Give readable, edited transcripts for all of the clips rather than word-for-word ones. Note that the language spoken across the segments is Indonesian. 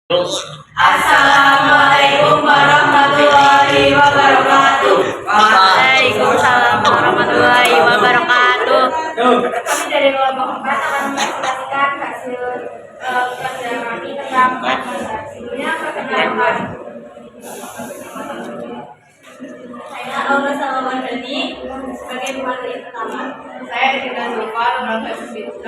Assalamualaikum warahmatullahi wabarakatuh. Waalaikumsalam warahmatullahi wabarakatuh. Kami dari kelompok 4 akan mempresentasikan hasil pelajaran kami tentang sebelumnya perkenalkan. Saya Aura Salawandani sebagai pemateri pertama. Saya Dina Zulfa nomor 18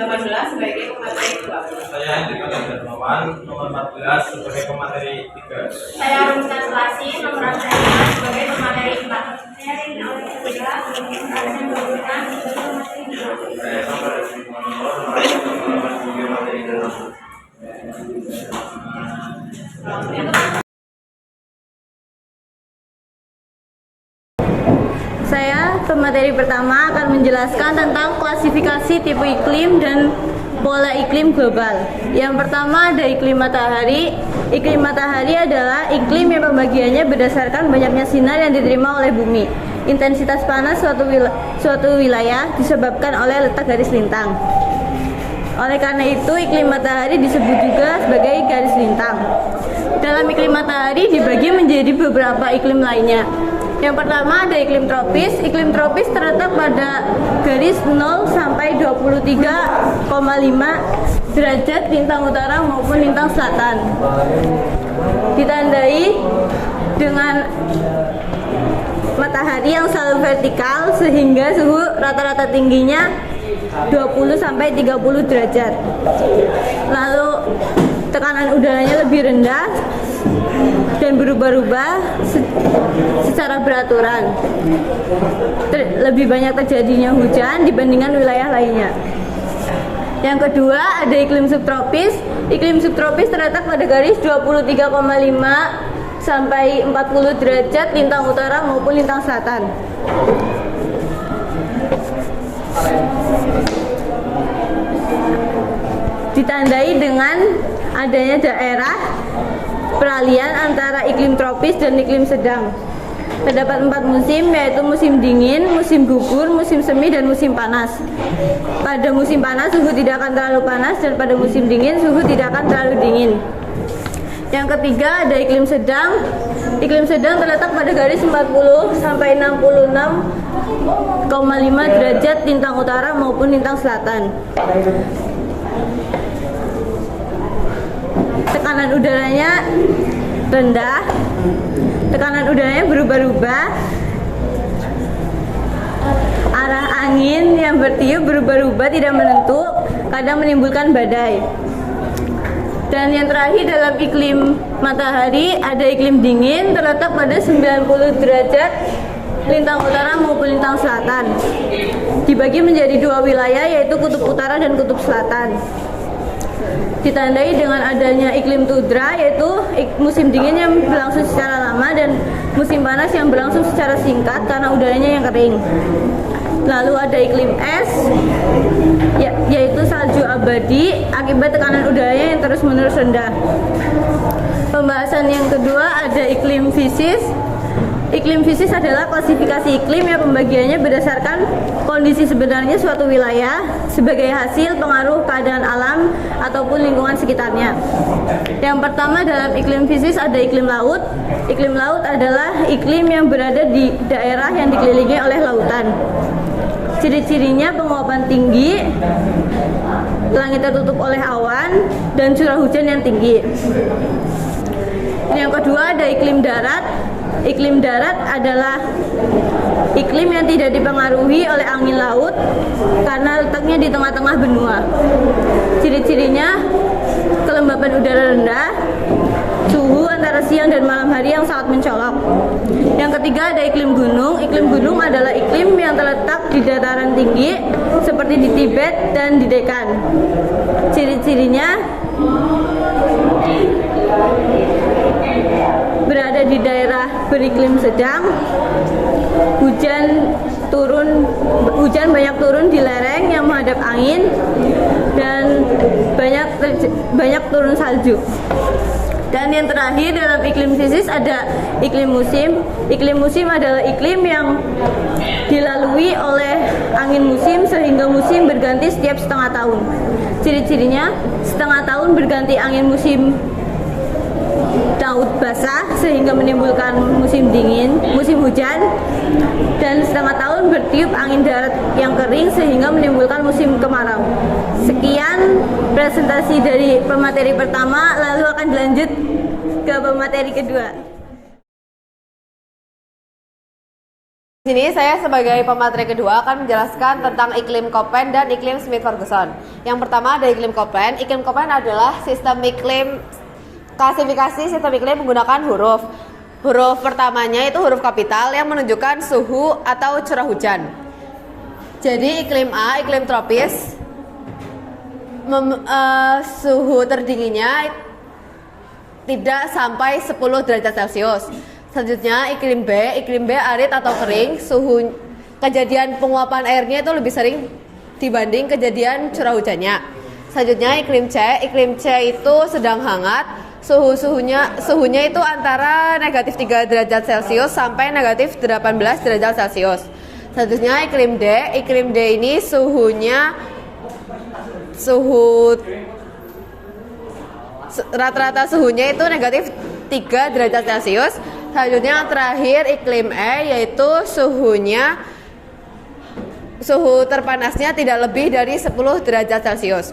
sebagai pemateri 2. Saya Dina Darmawan nomor 14 sebagai pemateri 3. Saya Rumita Selasi nomor 5 sebagai pemateri 4. Saya Rina Olivia sebagai pemateri 2. Saya nomor 5 sebagai pemateri 6. Saya pemateri pertama akan menjelaskan tentang klasifikasi tipe iklim dan pola iklim global. Yang pertama ada iklim matahari. Iklim matahari adalah iklim yang pembagiannya berdasarkan banyaknya sinar yang diterima oleh bumi. Intensitas panas suatu wilayah disebabkan oleh letak garis lintang. Oleh karena itu, iklim matahari disebut juga sebagai garis lintang. Dalam iklim matahari dibagi menjadi beberapa iklim lainnya. Yang pertama ada iklim tropis. Iklim tropis terletak pada garis 0 sampai 23,5 derajat lintang utara maupun lintang selatan. Ditandai dengan matahari yang selalu vertikal sehingga suhu rata-rata tingginya 20 sampai 30 derajat. Lalu tekanan udaranya lebih rendah dan berubah-ubah secara beraturan. Lebih banyak terjadinya hujan dibandingkan wilayah lainnya. Yang kedua ada iklim subtropis. Iklim subtropis terletak pada garis 23,5 sampai 40 derajat lintang utara maupun lintang selatan. Ditandai dengan adanya daerah peralihan antara iklim tropis dan iklim sedang. Terdapat 4 musim, yaitu musim dingin, musim gugur, musim semi, dan musim panas. Pada musim panas suhu tidak akan terlalu panas, dan pada musim dingin suhu tidak akan terlalu dingin. Yang ketiga ada iklim sedang. Iklim sedang terletak pada garis 40 sampai 66,5 derajat lintang utara maupun lintang selatan. Tekanan udaranya rendah, tekanan udaranya berubah-ubah, arah angin yang bertiup berubah-ubah tidak menentu, kadang menimbulkan badai. Dan yang terakhir dalam iklim matahari ada iklim dingin terletak pada 90 derajat lintang utara maupun lintang selatan. Dibagi menjadi 2 wilayah, yaitu kutub utara dan kutub selatan. Ditandai dengan adanya iklim tundra, yaitu musim dingin yang berlangsung secara lama dan musim panas yang berlangsung secara singkat karena udaranya yang kering. Lalu ada iklim es, yaitu salju abadi akibat tekanan udaranya yang terus-menerus rendah. Pembahasan yang kedua ada iklim fisis. Iklim fisis adalah klasifikasi iklim yang pembagiannya berdasarkan kondisi sebenarnya suatu wilayah sebagai hasil pengaruh keadaan alam ataupun lingkungan sekitarnya. Yang pertama dalam iklim fisis ada iklim laut. Iklim laut adalah iklim yang berada di daerah yang dikelilingi oleh lautan. Ciri-cirinya penguapan tinggi, langit tertutup oleh awan, dan curah hujan yang tinggi. Yang kedua ada iklim darat. Iklim darat adalah iklim yang tidak dipengaruhi oleh angin laut karena letaknya di tengah-tengah benua. Ciri-cirinya kelembapan udara rendah, suhu antara siang dan malam hari yang sangat mencolok. Yang ketiga ada iklim gunung. Iklim gunung adalah iklim yang terletak di dataran tinggi seperti di Tibet dan di Deccan. Ciri-cirinya berada di daerah beriklim sedang, hujan banyak turun di lereng yang menghadap angin, dan banyak turun salju. Dan yang terakhir dalam iklim fisis ada iklim musim. Iklim musim adalah iklim yang dilalui oleh angin musim sehingga musim berganti setiap setengah tahun. Ciri-cirinya setengah tahun berganti angin musim laut basah sehingga menimbulkan musim dingin, musim hujan, dan setengah tahun bertiup angin darat yang kering sehingga menimbulkan musim kemarau. Sekian presentasi dari pemateri pertama, lalu akan dilanjut ke pemateri kedua. Di sini saya sebagai pemateri kedua akan menjelaskan tentang iklim Köppen dan iklim Smith-Ferguson. Yang pertama ada iklim Köppen. Iklim Köppen adalah sistem iklim, klasifikasi sistem iklim menggunakan huruf. Huruf pertamanya itu huruf kapital yang menunjukkan suhu atau curah hujan. Jadi iklim A, iklim tropis, suhu terdinginnya tidak sampai 10 derajat Celcius. Selanjutnya iklim B arid atau kering, suhu kejadian penguapan airnya itu lebih sering dibanding kejadian curah hujannya. Selanjutnya iklim C itu sedang hangat, suhunya itu antara negatif 3 derajat Celcius sampai negatif 18 derajat Celcius. Selanjutnya iklim D ini rata-rata suhunya itu negatif 3 derajat Celcius. Selanjutnya yang terakhir iklim E, yaitu suhu terpanasnya tidak lebih dari 10 derajat Celcius.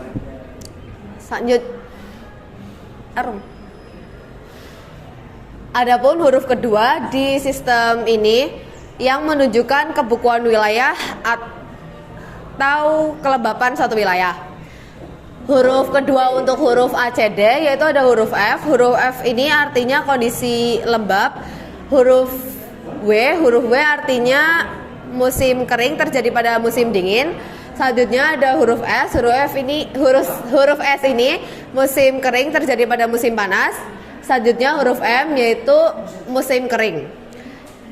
Adapun huruf kedua di sistem ini yang menunjukkan kebukuan wilayah atau kelembapan suatu wilayah. Huruf kedua untuk huruf ACD yaitu ada huruf F. Huruf F ini artinya kondisi lembab. Huruf W artinya musim kering terjadi pada musim dingin. Selanjutnya ada huruf S. Huruf S ini musim kering terjadi pada musim panas. Selanjutnya huruf M yaitu musim kering.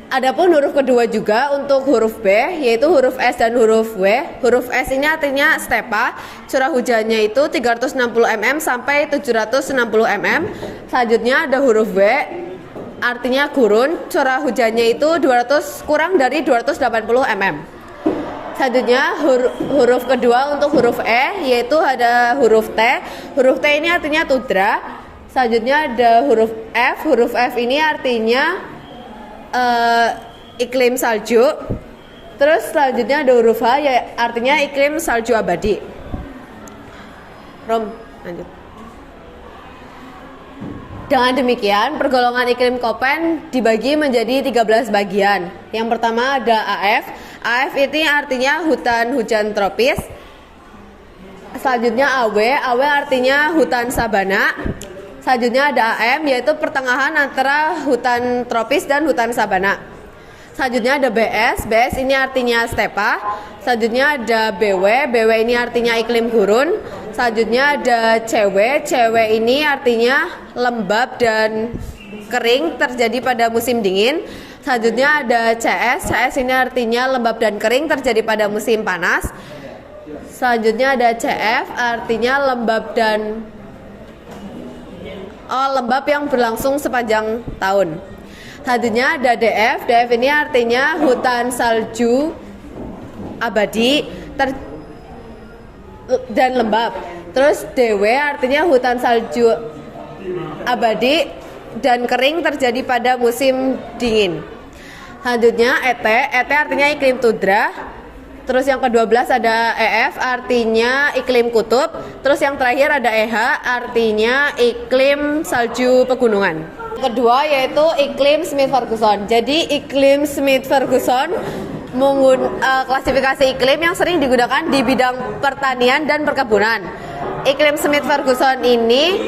Adapun huruf kedua juga untuk huruf B yaitu huruf S dan huruf W. Huruf S ini artinya stepa, curah hujannya itu 360 mm sampai 760 mm. Selanjutnya ada huruf W artinya gurun, curah hujannya itu kurang dari 280 mm. Selanjutnya huruf kedua untuk huruf E yaitu ada huruf T. Huruf T ini artinya tundra. Selanjutnya ada huruf F. Huruf F ini artinya iklim salju. Terus selanjutnya ada huruf H ya artinya iklim salju abadi. Lanjut. Dengan demikian pergolongan iklim Köppen dibagi menjadi 13 bagian. Yang pertama ada AF. AF ini artinya hutan hujan tropis. Selanjutnya AW artinya hutan sabana. Selanjutnya ada AM yaitu pertengahan antara hutan tropis dan hutan sabana. Selanjutnya ada BS ini artinya stepa. Selanjutnya ada BW ini artinya iklim gurun. Selanjutnya ada CW ini artinya lembab dan kering terjadi pada musim dingin. Selanjutnya ada CS ini artinya lembab dan kering terjadi pada musim panas. Selanjutnya ada CF artinya lembab yang berlangsung sepanjang tahun. Selanjutnya ada DF ini artinya hutan salju abadi dan lembab. Terus DW artinya hutan salju abadi dan kering terjadi pada musim dingin. Selanjutnya ET artinya iklim tundra. Terus yang ke-12 ada EF artinya iklim kutub. Terus yang terakhir ada EH artinya iklim salju pegunungan. Kedua yaitu iklim Smith-Ferguson. Jadi iklim Smith-Ferguson klasifikasi iklim yang sering digunakan di bidang pertanian dan perkebunan. Iklim Smith-Ferguson ini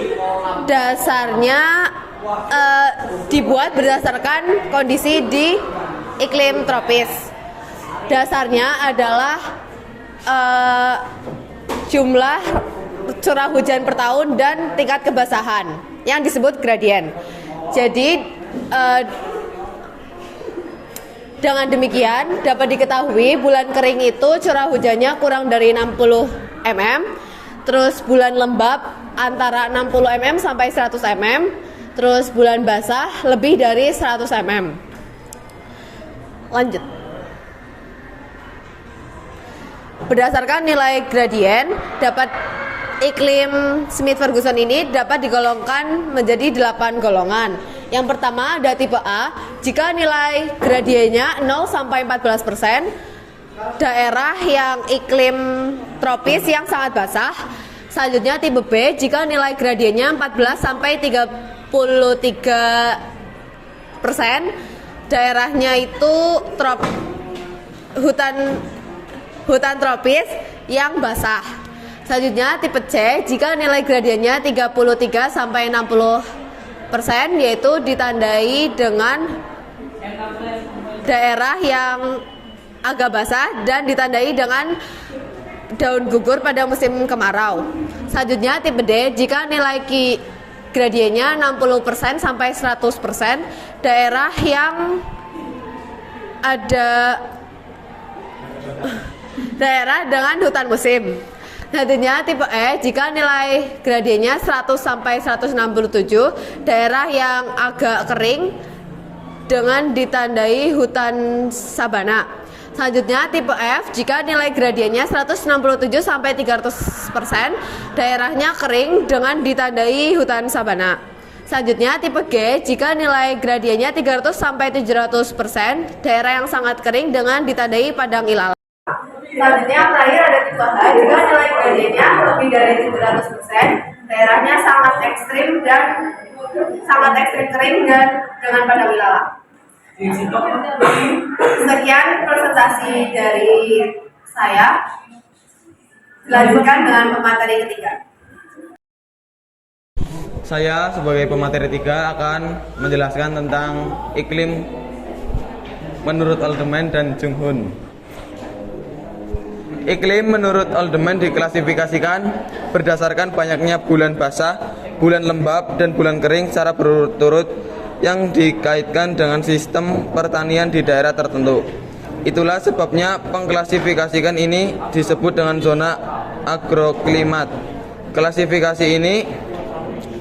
dasarnya dibuat berdasarkan kondisi di iklim tropis. Dasarnya adalah jumlah curah hujan per tahun dan tingkat kebasahan yang disebut gradien. Jadi dengan demikian dapat diketahui bulan kering itu curah hujannya kurang dari 60 mm. Terus bulan lembab antara 60 mm sampai 100 mm. Terus bulan basah lebih dari 100 mm. Lanjut. Berdasarkan nilai gradien dapat iklim Smith-Ferguson ini dapat digolongkan menjadi 8 golongan. Yang pertama ada tipe A, jika nilai gradiennya 0 sampai 14%, daerah yang iklim tropis yang sangat basah. Selanjutnya tipe B, jika nilai gradiennya 14 sampai 33%, daerahnya itu hutan tropis yang basah. Selanjutnya tipe C, jika nilai gradiennya 33 sampai 60%, yaitu ditandai dengan daerah yang agak basah dan ditandai dengan daun gugur pada musim kemarau. Selanjutnya tipe D, jika nilai gradiennya 60% sampai 100%, daerah yang ada daerah dengan hutan musim. Selanjutnya tipe E, jika nilai gradiennya 100 sampai 167, daerah yang agak kering dengan ditandai hutan sabana. Selanjutnya tipe F, jika nilai gradiennya 167 sampai 300%, daerahnya kering dengan ditandai hutan sabana. Selanjutnya tipe G, jika nilai gradiennya 300 sampai 700%, daerah yang sangat kering dengan ditandai padang ilalang. Selanjutnya yang terakhir ada tipe H, jika nilai gradiennya lebih dari 700%, daerahnya sangat ekstrim kering dan dengan padang ilalang. Sekian presentasi dari saya. Dilanjutkan dengan pemateri ketiga. Saya sebagai pemateri 3 akan menjelaskan tentang iklim menurut Oldeman dan Jung Hoon. Iklim menurut Oldeman diklasifikasikan berdasarkan banyaknya bulan basah, bulan lembab, dan bulan kering secara berturut-turut yang dikaitkan dengan sistem pertanian di daerah tertentu. Itulah sebabnya pengklasifikasian ini disebut dengan zona agroklimat. Klasifikasi ini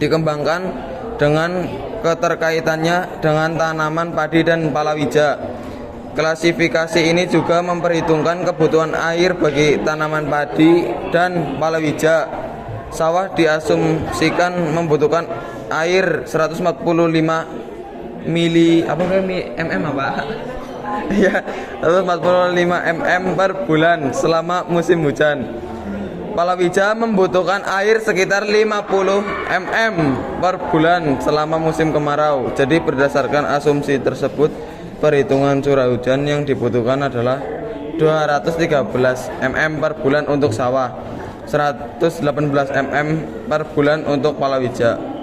dikembangkan dengan keterkaitannya dengan tanaman padi dan palawija. Klasifikasi ini juga memperhitungkan kebutuhan air bagi tanaman padi dan palawija. Sawah diasumsikan membutuhkan air 145 mm ya, 145 mm per bulan selama musim hujan. Palawija membutuhkan air sekitar 50 mm per bulan selama musim kemarau. Jadi berdasarkan asumsi tersebut, perhitungan curah hujan yang dibutuhkan adalah 213 mm per bulan untuk sawah, 118 mm per bulan untuk palawija.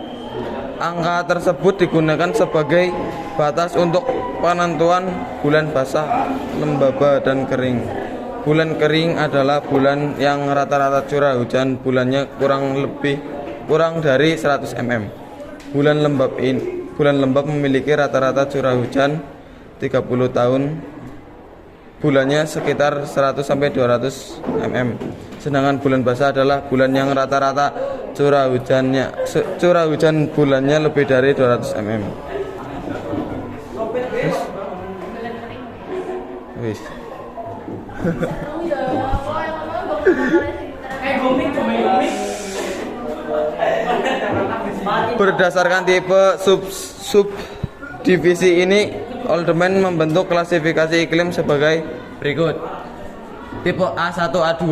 Angka tersebut digunakan sebagai batas untuk penentuan bulan basah, lembaba, dan kering. Bulan kering adalah bulan yang rata-rata curah hujan bulannya kurang dari 100 mm. Bulan lembab memiliki rata-rata curah hujan 30 tahun bulannya sekitar 100 sampai 200 mm. Sedangkan bulan basah adalah bulan yang rata-rata curah hujan bulannya lebih dari 200 mm. Wis. Berdasarkan tipe subdivisi ini, Oldeman membentuk klasifikasi iklim sebagai berikut. Tipe A1 A2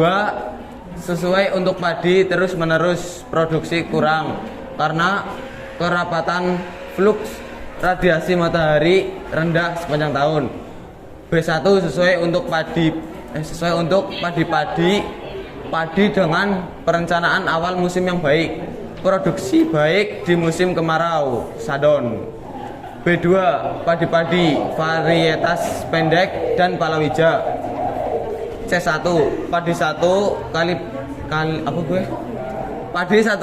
sesuai untuk padi terus-menerus produksi kurang karena kerapatan fluks radiasi matahari rendah sepanjang tahun. B1 sesuai untuk padi dengan perencanaan awal musim yang baik, produksi baik di musim kemarau, sadon. B2 padi-padi varietas pendek dan palawija. C1 padi satu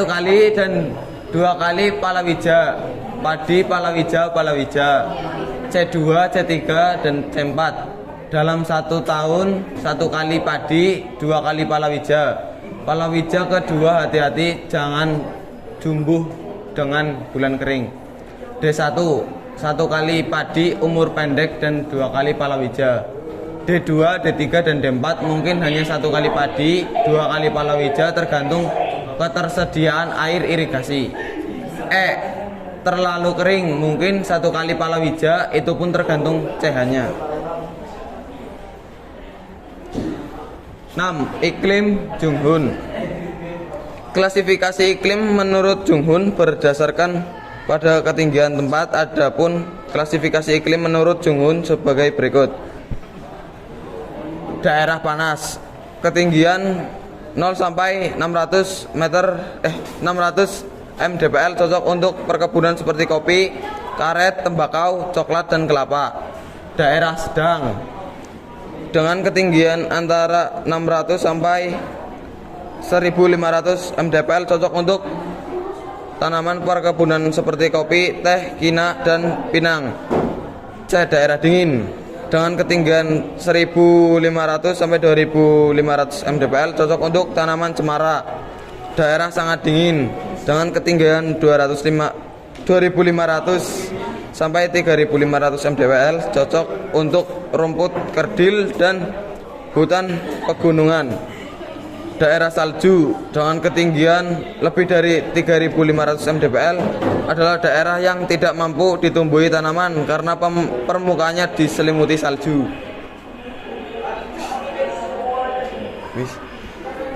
kali dan 2 kali palawija, padi palawija. C2, C3, dan C4. Dalam 1 tahun 1 kali padi, 2 kali palawija. Palawija kedua hati-hati jangan jumbuh dengan bulan kering. D1 1 kali padi umur pendek dan 2 kali palawija. D2, D3, dan D4 mungkin hanya 1 kali padi, 2 kali palawija tergantung ketersediaan air irigasi. E. Terlalu kering, mungkin 1 kali palawija, itu pun tergantung pH-nya. 6. Iklim Junghun. Klasifikasi iklim menurut Junghun berdasarkan pada ketinggian tempat. Adapun klasifikasi iklim menurut Junghun sebagai berikut. Daerah panas, ketinggian 0 sampai 600 mdpl, cocok untuk perkebunan seperti kopi, karet, tembakau, coklat, dan kelapa. Daerah sedang, dengan ketinggian antara 600 sampai 1500 mdpl, cocok untuk tanaman perkebunan seperti kopi, teh, kina, dan pinang. C. Daerah dingin, dengan ketinggian 1500 sampai 2500 mdpl, cocok untuk tanaman cemara. Daerah sangat dingin, dengan ketinggian 2500 sampai 3500 mdpl, cocok untuk rumput kerdil dan hutan pegunungan. Daerah salju, dengan ketinggian lebih dari 3500 mdpl, adalah daerah yang tidak mampu ditumbuhi tanaman karena permukaannya diselimuti salju.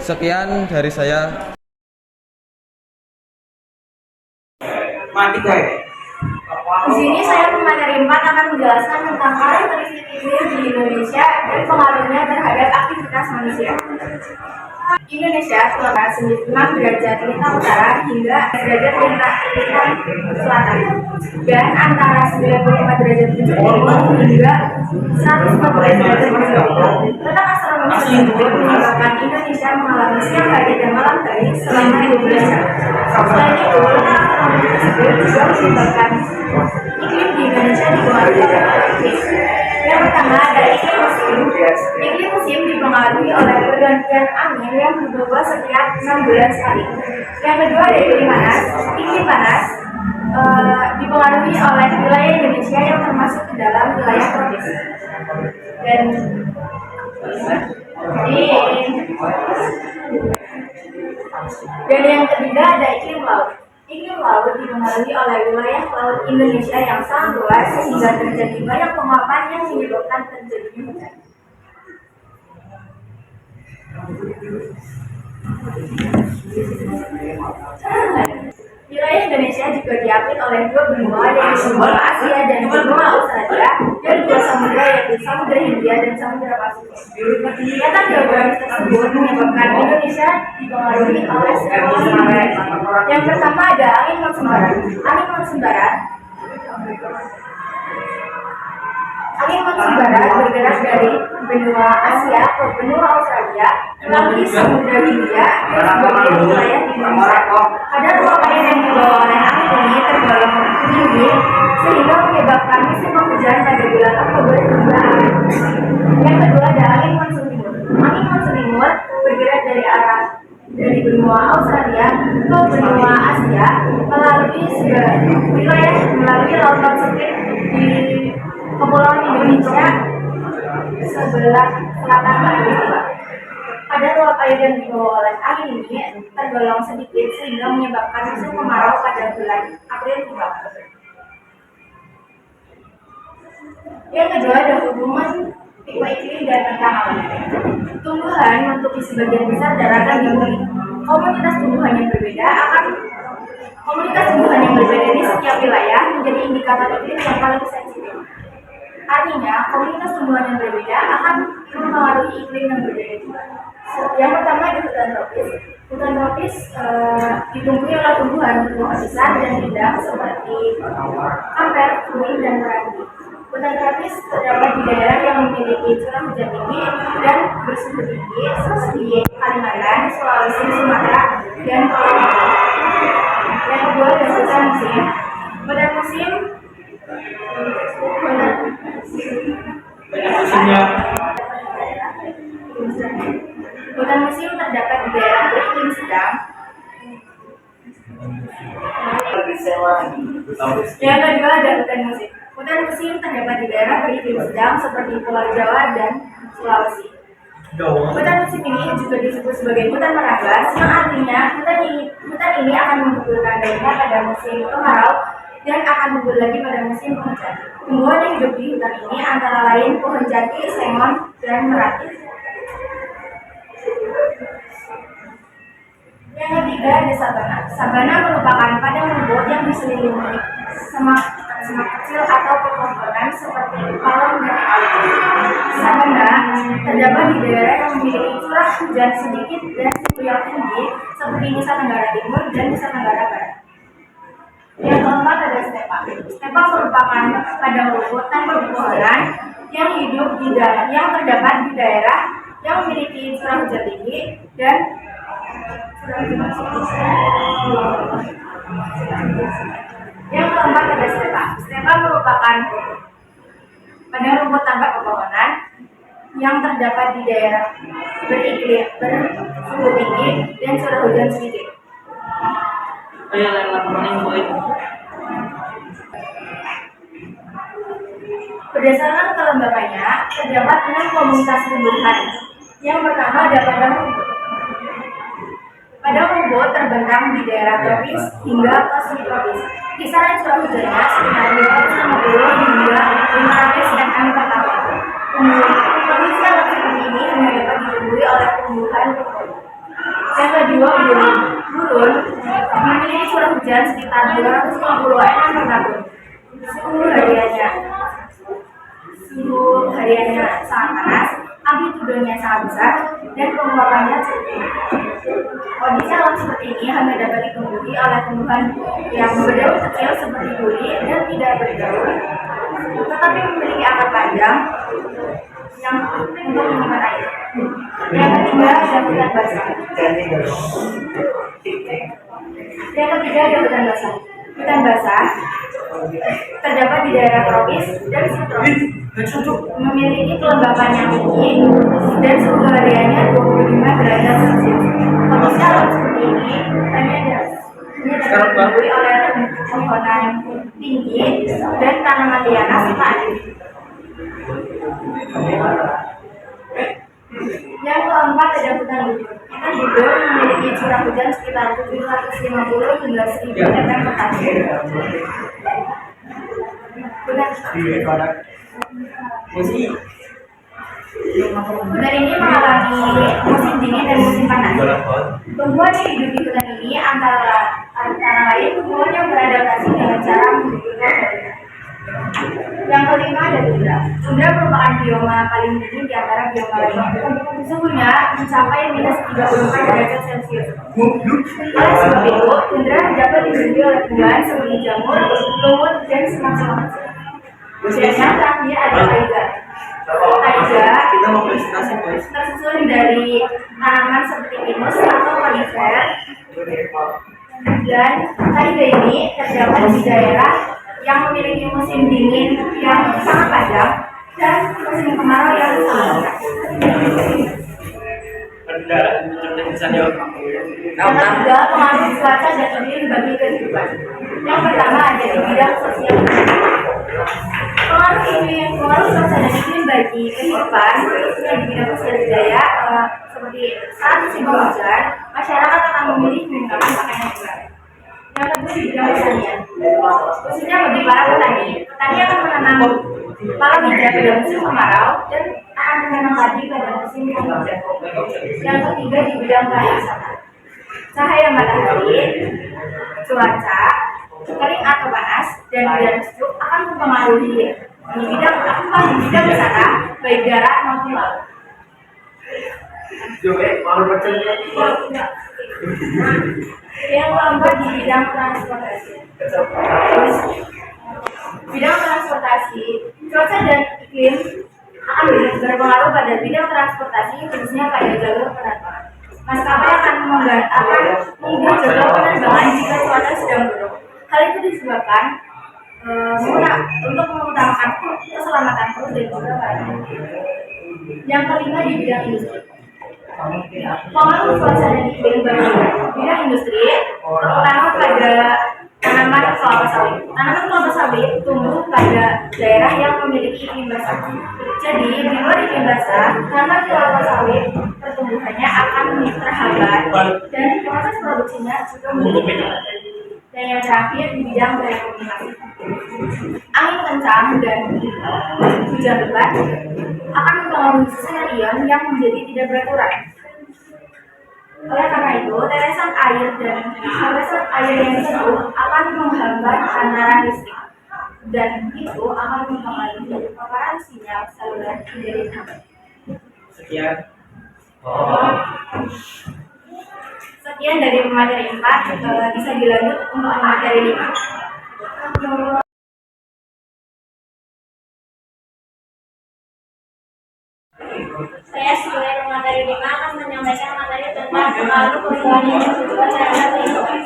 Sekian dari saya. Di sini saya pemateri 4 akan menjelaskan tentang karakteristik iklim di Indonesia dan pengaruhnya terhadap aktivitas manusia. Indonesia terletak 96 derajat lintang utara hingga derajat lintang selatan, dan antara 95 derajat bujur timur hingga 140 derajat bujur timur. Letak astronomis tersebut menyebabkan Indonesia mengalami siang hari dan malam hari selama 12 jam. Selain itu, letak astronomis tersebut juga menyebabkan iklim di Indonesia dipengaruhi oleh iklim. Yang pertama ada iklim musim. Iklim musim dipengaruhi oleh pergantian angin yang berubah setiap 16 hari. Yang kedua ada iklim panas. Iklim panas dipengaruhi oleh wilayah Indonesia yang termasuk ke dalam wilayah tropis. Dan yang ketiga ada iklim laut. Iklim laut dipengaruhi oleh wilayah laut Indonesia yang sangat luas sehingga terjadi banyak penguapan yang menyebabkan terjadinya hujan. Wilayah Indonesia juga diapit oleh 2 benua, yaitu benua Asia dan benua Australia, dan 2 samudra, yaitu Samudra Hindia dan Samudra Pasifik. Data geografis tersebut menyebabkan Indonesia dipengaruhi oleh sejumlah fenomena. Yang pertama ada angin monsun barat. Angin monsun barat bergerak dari benua Asia ke benua Australia melalui Samudra Hindia dan sebagian wilayah di Indonesia. Kadar uap air yang dibawa oleh angin ini tergolong tinggi sehingga menyebabkan musim penghujan pada bulan Oktober hingga April. Yang kedua ada angin monsun timur. Angin monsun timur bergerak dari benua Australia ke benua Asia melalui lautan sempit di Kepulauan Indonesia sebelah selatan Katulistiwa. Kadar uap air yang dibawa oleh angin ini tergolong sedikit sehingga menyebabkan musim kemarau pada bulan April hingga Oktober. Yang kedua ada hubungan tipe iklim dan rentang alam. Tumbuhan untuk di sebagian besar daratan yang unik. Komunitas tumbuhan yang berbeda di setiap wilayah menjadi indikator iklim yang paling sensitif. Artinya, komunitas tumbuhan yang berbeda akan mempengaruhi iklim yang berbeda juga. Yang pertama di hutan tropis. Hutan tropis ditumbuhi oleh tumbuhan besar dan indah seperti kamper, kuning, dan meranti. Hutan tropis terdapat di daerah yang memiliki curah hujan tinggi dan bersuhu tinggi seperti Kalimantan, Sulawesi, Sumatera, dan Papua. Yang kedua ada hutan musim. Hutan musim Hutan musim terdapat di daerah beriklim sedang. Yang kedua ada hutan musim. Hutan musim terdapat di daerah beriklim sedang seperti Pulau Jawa dan Sulawesi. Hutan musim ini juga disebut sebagai hutan merabas, yang artinya hutan ini akan menggugurkan daunnya pada musim kemarau dan akan gugur lagi pada musim penghujan. Tumbuhan yang hidup di hutan ini antara lain pohon jati, sengon, dan merati. Yang ketiga ada sabana. Sabana merupakan padang rumput yang diselimuti semak kecil atau pepohonan seperti palem dan alun. Sabana terdapat di daerah yang memiliki curah hujan sedikit dan suhu yang tinggi seperti Nusa Tenggara Timur dan Nusa Tenggara Barat. Yang keempat ada stepa. Stepa merupakan padang rumput tanpa pepohonan yang terdapat di daerah yang memiliki curah hujan tinggi dan yang keempat ada stepa. Stepa merupakan padang rumput tanpa pepohonan yang terdapat di daerah beriklim bersuhu tinggi dan curah hujan sedikit. Berdasarkan kelembapannya, terdapat 6 komunitas tumbuhan. Yang pertama ada padang rumput. Padang rumput terbentang di daerah tropis hingga ke subtropis. Kisaran curah hujannya sekitar 250 hingga 500 mm per tahun. Kondisi alam seperti ini hanya dapat ditemui oleh tumbuhan rumput. Yang kedua, gurun memiliki curah hujan sekitar 250 mm per tahun. Suhu hariannya sangat panas, amplitudenya sangat besar, dan penguapannya cukup tinggi. Kondisi alam seperti ini hanya dapat ditemui oleh tumbuhan yang berdaun kecil seperti duri dan tidak berdaun, tetapi memiliki akar panjang yang untuk menyimpan air. Yang ketiga ada hutan basah. Hutan basah terdapat di daerah tropis dan subtropis. Memiliki kelembapan yang tinggi dan suhu hariannya 25 derajat Celcius. Kondisi alam seperti ini hanya dapat ditemui oleh pepohonan tinggi dan tanaman liana serta air. Yang keempat ada hutan gugur. Hutan gugur memiliki curah hujan sekitar 750 hingga 1000 mm per tahun. Hutan ini mengalami musim dingin dan musim panas. Tumbuhan yang hidup di hutan ini antara lain tumbuhan yang beradaptasi dengan cara menggugurkan daunnya. Yang kelima ada tundra. Tundra merupakan bioma paling dingin di antara bioma lainnya. Suhunya mencapai minus 34 derajat Celcius. Oleh sebab itu, tundra dapat dihidupi oleh tumbuhan seperti jamur, lumut, dan semak-semak kecil. Dan yang terakhir ada taiga. Taiga tersusun dari tanaman seperti pinus atau konifer. Dan taiga ini terdapat di daerah yang memiliki musim dingin yang sangat panjang dan musim kemarau yang sangat Yang ketiga, pengaruh cuaca dan iklim bagi kehidupan. Yang pertama ada di bidang sosial. Pengaruh cuaca dan iklim bagi kehidupan, khususnya di bidang sosial budaya, seperti saat musim hujan, masyarakat akan memilih menggunakan pakaian yang berat. Yang kedua di bidang pertanian, khususnya bagi para petani akan menanam palawija pada musim kemarau dan akan menanam padi pada musim penghujan. Yang ketiga di bidang pariwisata, cahaya matahari, cuaca, kering atau panas, dan udara sejuk akan mempengaruhi di bidang wisata baik darat maupun laut. Yang keempat di bidang transportasi. Bidang transportasi, cuaca dan iklim akan berpengaruh pada bidang transportasi, khususnya pada jalur penerbangan. Maskapai akan mengubah jadwal penerbangan jika cuaca sedang buruk. Hal itu disebabkan untuk mengutamakan keselamatan kru dan juga para. Yang kelima di bidang industri. Pengaruh cuaca dan iklim bagi bidang industri, terutama pada tanaman kelapa sawit. Tanaman kelapa sawit tumbuh pada daerah yang memiliki iklim basah. Jadi di luar iklim basah, tanaman kelapa sawit pertumbuhannya akan terhambat dan proses produksinya juga menjadi terhambat. Dan yang terakhir di bidang telekomunikasi, angin kencang dan hujan lebat akan mempengaruhi susunan ion yang menjadi tidak beraturan. Oleh karena itu, tetesan air yang jatuh akan menghambat antara listrik, dan itu akan mempengaruhi paparan sinyal seluler menjadi terhambat. Sekian. Sekian dari materi 4, bisa dilanjut untuk materi 5. Saya sebagai pemateri 5 akan menyampaikan materi tentang pengaruh perubahan iklim terhadap lingkungan.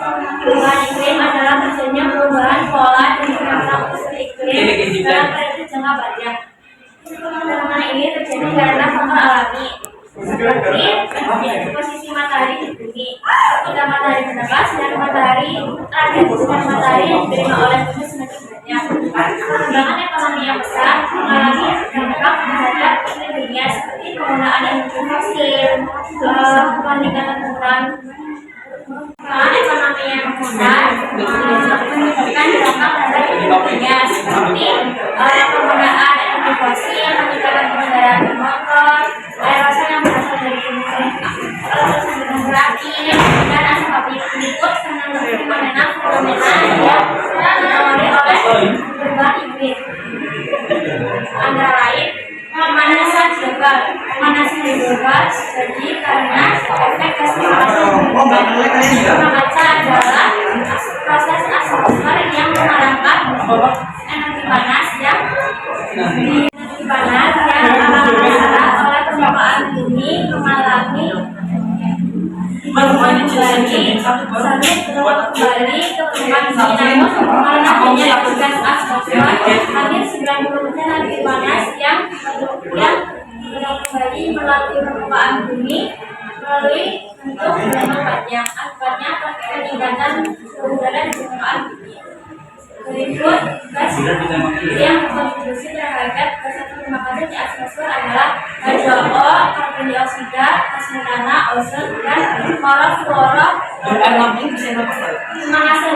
Perubahan iklim adalah terjadinya perubahan pola dan karakteristik iklim dalam periode jangka panjang. Fenomena ini terjadi karena faktor alami, seperti posisi matahari di bumi. Ketika matahari menerbang, sinar matahari yang diterima oleh bumi semakin banyak. Perkembangan ekonomi yang besar mengalami dampak terhadap iklim dunia, seperti penggunaan energi fosil, peningkatan penggunaan. Perkembangan ekonomi yang besar menyebabkan dampak terhadap iklim dunia, seperti penggunaan energi fosil, peningkatan kendaraan bermotor, aerosol yang berasal dari gunung berapi, dan asap pabrik berikut karena lebih mengenal fenomena yang dipengaruhi oleh perubahan iklim. Antara lain, pemanasan global. Pemanasan global terjadi karena efek gas rumah kaca adalah proses atmosfer yang mengalahkan energi panas yang oleh permukaan bumi mengalami kembali ke permukaan bumi, namun karena adanya gas atmosfer, hampir 90% energi panas yang kembali melalui permukaan bumi melalui bentuk gelombang panjang. Akibatnya peningkatan suhu udara di permukaan bumi. Berikut gas yang berkontribusi terhadap gas rumah kaca di atmosfer adalah H2O, karbon dioksida, gas metana, ozon, dan pemanasan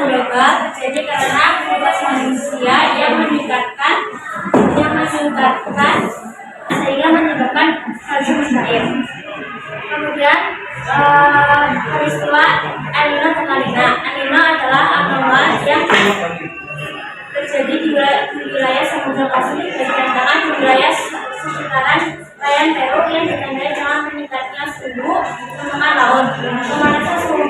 global terjadi karena aktivitas manusia yang meningkatkan sehingga menyebabkan salju mencair. Kemudian peristiwa El Nino dan La Nina. El Nino adalah anomali yang terjadi di wilayah Samudra Pasifik bagian tengah di wilayah sekitaran perairan Peru yang ditandai dengan meningkatnya suhu permukaan laut. Pemanasan suhu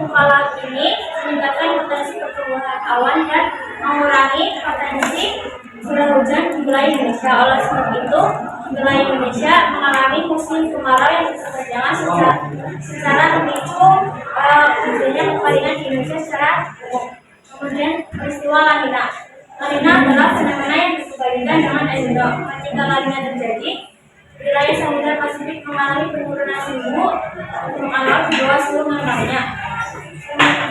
muka laut ini meningkatkan potensi pertumbuhan awan dan mengurangi potensi curah hujan di wilayah Indonesia. Oleh sebab itu, wilayah Indonesia mengalami musim kemarau yang berkepanjangan secara memicu terjadinya kekeringan di Indonesia secara umum. Kemudian peristiwa La Nina. La Nina adalah fenomena yang berkebalikan dengan El Nino. Ketika La Nina terjadi, wilayah Samudra Pasifik mengalami penurunan suhu permukaan laut di bawah suhu normalnya.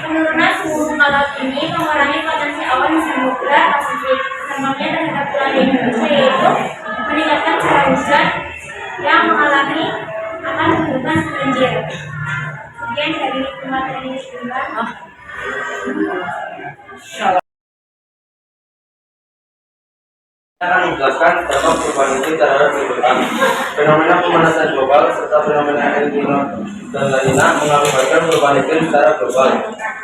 Penurunan suhu permukaan laut ini mengurangi potensi awan di Samudra Pasifik. Dampaknya terhadap wilayah Indonesia yaitu meningkatkan curah hujan yang akan menyebabkan banjir. Sekian dari materi sumber. Akan menjelaskan dampak perubahan iklim terhadap kehidupan. Fenomena pemanasan global serta fenomena El Nino dan La Nina mengakibatkan perubahan iklim secara global.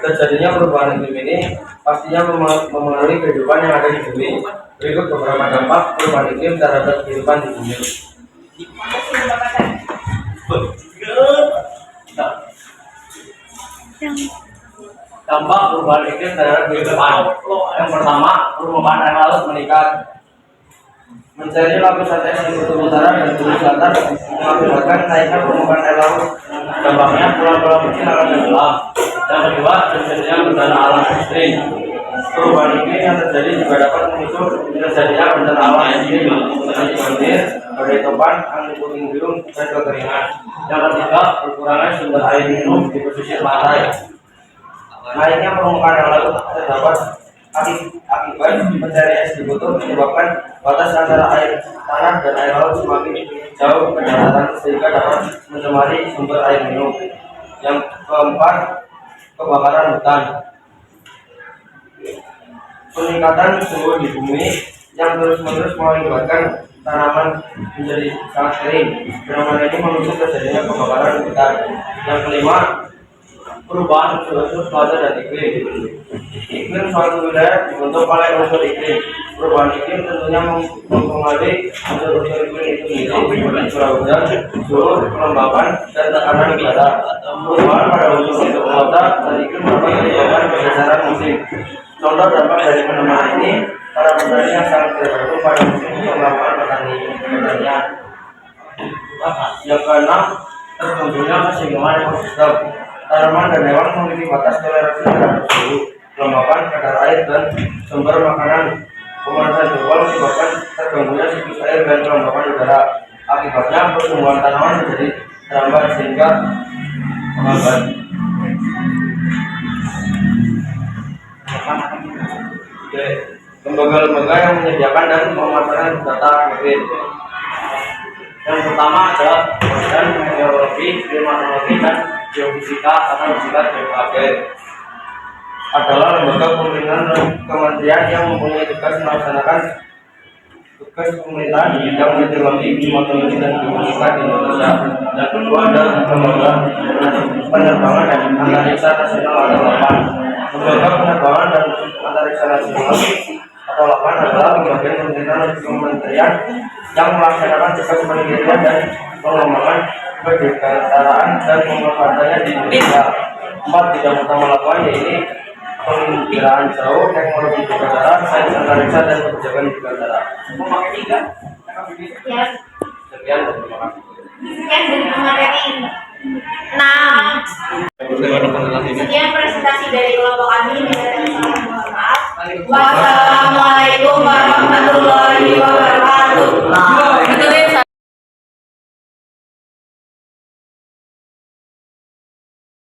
Terjadinya perubahan iklim ini pastinya memengaruhi kehidupan yang ada di bumi. Berikut beberapa dampak perubahan iklim terhadap kehidupan di bumi. Dampak perubahan iklim terhadap kehidupan. Yang pertama, permukaan air laut meningkat. Mencari lapisan es di kutub utara dan kutub selatan mengakibatkan naiknya permukaan air laut. Dampaknya pulau-pulau kecil akan tenggelam. Yang kedua, terjadinya bencana alam ekstrim. Perubahan iklim yang terjadi juga dapat memicu terjadinya bencana alam ekstrim seperti banjir, badai topan, angin puting beliung, dan kekeringan. Yang ketiga, berkurangnya sumber air minum di pesisir pantai. Naiknya permukaan air laut terdapat Akibat pencarian es dibutuh menyebabkan batas antara air tanah dan air laut semakin jauh ke daratan sehingga dapat mencemari sumber air minum. Yang keempat, kebakaran hutan. Peningkatan suhu di bumi yang terus-menerus mengakibatkan tanaman menjadi sangat kering. Fenomena ini memicu terjadinya kebakaran hutan. Yang kelima, perubahan suhu cuaca dan iklim. Iklim suatu wilayah dibentuk oleh unsur iklim. Perubahan iklim tentunya mempengaruhi unsur-unsur iklim itu sendiri, curah hujan, suhu, kelembapan, dan tekanan udara. Perubahan pada unsur cuaca dan iklim dapat menyebabkan pergeseran musim. Contoh dampak dari fenomena ini, para petani yang sangat tergantung pada musim untuk melakukan pertanian. Yang keenam, terbentuknya keseimbangan ekosistem. Tanaman dan hewan memiliki batas toleransi terhadap suhu, kelembapan, kadar air, dan sumber makanan. Pemanasan global menyebabkan terganggunya siklus air dan kelembapan udara. Akibatnya pertumbuhan tanaman menjadi terhambat sehingga menghambat. Lembaga-lembaga yang menyediakan dan memasarkan data kredit. Yang pertama adalah Badan Meteorologi, Klimatologi, dan Geofisika atau disingkat BMKG. Adalah lembaga pemerintahan dan kementerian yang mempunyai tugas melaksanakan tugas pemerintahan di bidang meteorologi, klimatologi, dan geofisika di Indonesia. Yang kedua adalah lembaga penerbangan dan antariksa nasional atau LAPAN. Lembaga penerbangan dan antariksa nasional atau LAPAN adalah lembaga pemerintahan dan kementerian yang melaksanakan tugas penelitian dan pengembangan kedirgantara dan pemanfaatannya di Indonesia. 4 bidang utama LAPAN yaitu pengiraan jauh, teknologi dirgantara, sains antariksa, dan kebijakan dirgantara. Ya. Sekian dan terima kasih. Sekian dari materi 6. Sekian presentasi dari kelompok kami. Wassalamualaikum warahmatullahi wabarakatuh.